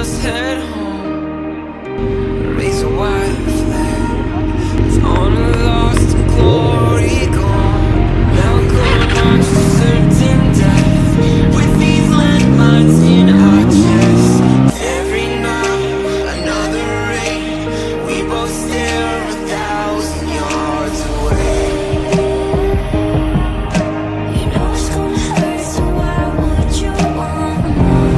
just head home. Raise a white flag. It's on a lost and glory gone. Now we're gonna march to certain death with these landmines in our chests. Every night, another rain. We both stare 1,000 yards away. You know it's gonna hurt, so why would you want more?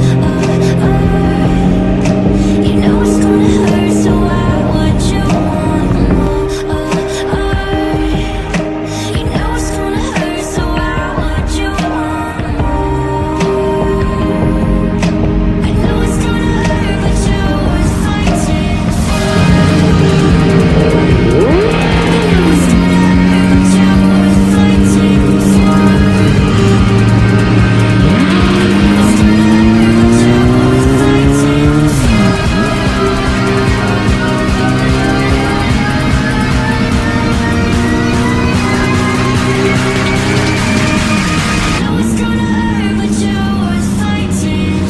You know it's gonna hurt, so why would you want more? You know it's gonna hurt, so why would you want more? I know it's gonna hurt, but you was fighting for. I know it's gonna hurt, but you was fighting for. It's gonna hurt, but you was fighting I know it's gonna hurt, but you was fighting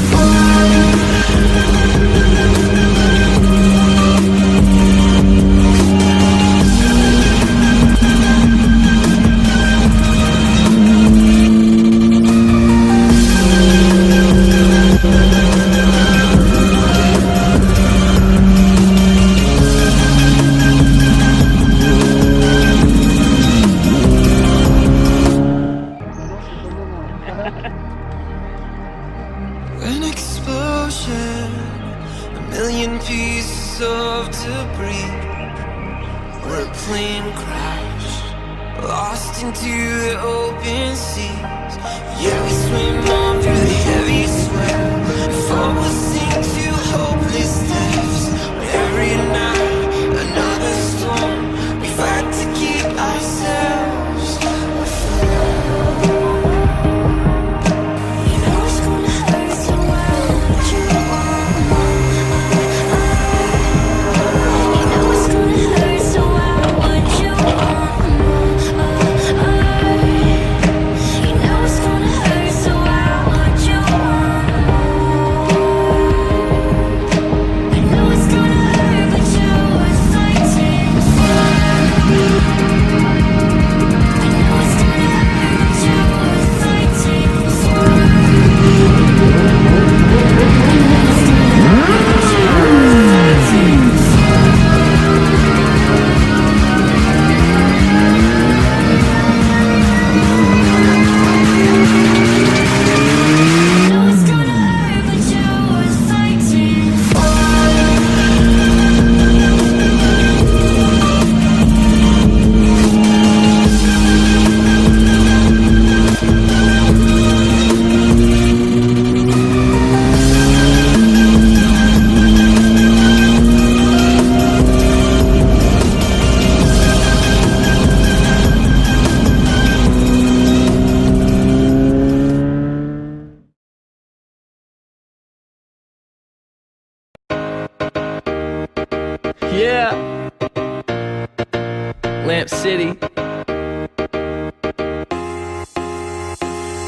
An explosion, a million pieces of debris, or a plane crash, lost into the open seas. Yeah, we swim on through the heavy swell, before we'll sink to hopeless depths. But every night, another storm, we fight to keep ourselves afloat. You know it's gonna hurt, so why would you want more? You know it's gonna hurt, so why would you want more? You know it's gonna hurt, so why would you want more? I know it's gonna hurt, but you was fighting for. I know it's gonna hurt, but you was fighting for. I know it's gonna hurt, but you was fighting for. Yeah, Lamp City.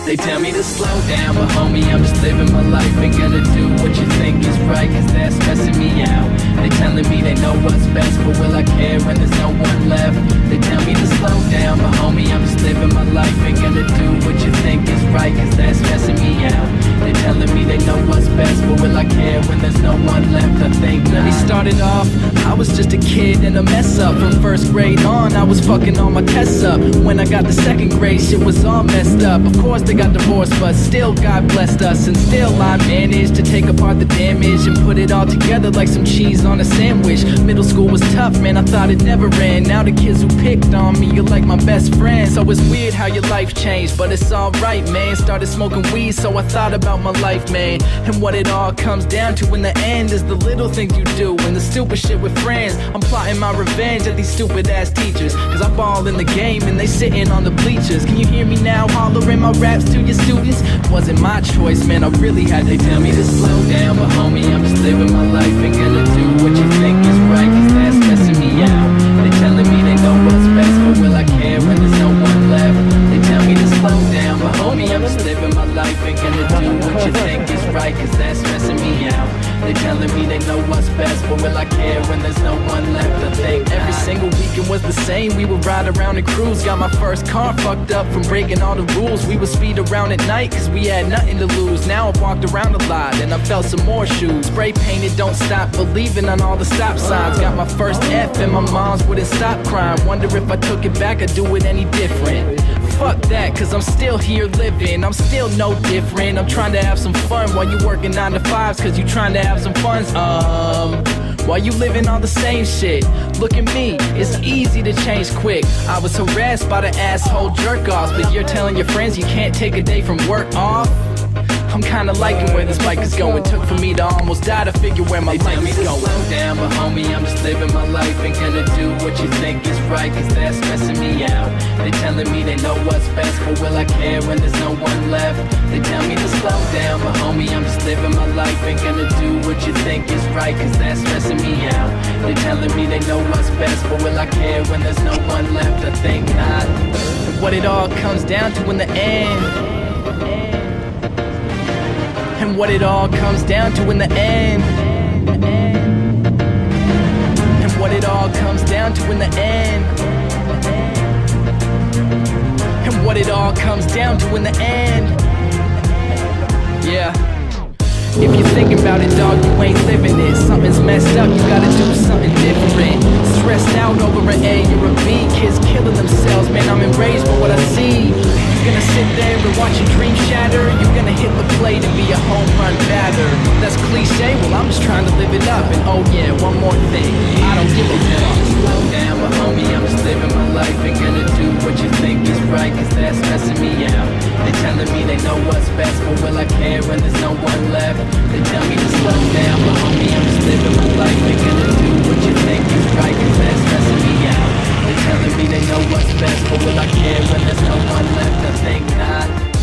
They tell me to slow down, but homie, I'm just living my life. Ain't gonna do what you think is right, cause that's stressing me out. They telling me they know what's best, but will I care when there's no one left? They tell me to slow down, but homie, I'm just living my life. Ain't gonna do what you think is right, cause that's stressing me out. They telling me they know what's best, but will I care when there's no one left? I think when he started off, I was just a kid and a mess up. From first grade on, I was fucking all my tests up. When I got to second grade, shit was all messed up. Of course they got divorced, but still God blessed us. And still I managed to take apart the damage and put it all together like some cheese on a sandwich. Middle school was tough, man, I thought it never end. Now the kids who picked on me, you're like my best friend. So it's weird how your life changed, but it's alright, man. Started smoking weed, so I thought about my life, man. And what it all comes down to in the end is the little things you do and the stupid shit with friends. I'm plotting my revenge at these stupid ass teachers, cause I ball in the game and they sitting on the bleachers. Can you hear me now hollering my raps to your students? Wasn't my choice, man, I really had. They tell me to slow down, but homie, I'm just living my life. Ain't gonna do what you think is right, cause that's stressing me out. They telling me they know what's best, but will I care when there's no one left? They tell me to slow down, but homie, I'm just living my life. Ain't gonna do what you think is right, cause that's stressing me out. They telling insane, we would ride around and cruise. Got my first car fucked up from breaking all the rules. We would speed around at night cause we had nothing to lose. Now I walked around a lot and I felt some more shoes. Spray painted, don't stop believing on all the stop signs. Got my first F and my mom's wouldn't stop crying. Wonder if I took it back I'd do it any different. Fuck that, cause I'm still here living. I'm still no different. I'm trying to have some fun while you working 9 to 5s, cause you trying to have some fun. While you living on the same shit. Look at me, it's easy to change quick. I was harassed by the asshole jerk-offs, but you're telling your friends you can't take a day from work off? I'm kinda liking where this bike is going. Took for me to almost die to figure where my life is going. Slow down, but homie, I'm just living my life. Ain't gonna do what you think is right, cause that's stressing me out. They telling me they know what's best, but will I care when there's no one left? They tell me to slow down, but homie, I'm just living my life. Ain't gonna do what you think is right, cause that's stressing me out. They telling me they know what's best, but will I care when there's no one left? I think not. And what it all comes down to in the end, and what it all comes down to in the end, and what it all comes down to in the end, and what it all comes down to in the end. Yeah. If you're thinking about it, dog, you ain't living it. Something's messed up, you gotta do something different. Stressed out over an A or a B. Kids killing themselves, man, I'm enraged by what I see. You're gonna sit there and watch your dreams shatter. You're gonna hit the plate and be a home run batter. That's cliche, well I'm just trying to live it up. And oh yeah, one more thing, I don't give a fuck. Slow down, but homie, I'm just living my life. Ain't gonna do what you think is right, cause that's stressing me out. They telling me they know what's best, but will I care when there's no one left? They tell me to slow down, but homie, I'm just living my life. Ain't gonna do what you think is right, cause that's stressing me out. They telling me they know what's best, but will I care when there's no one left? I think not.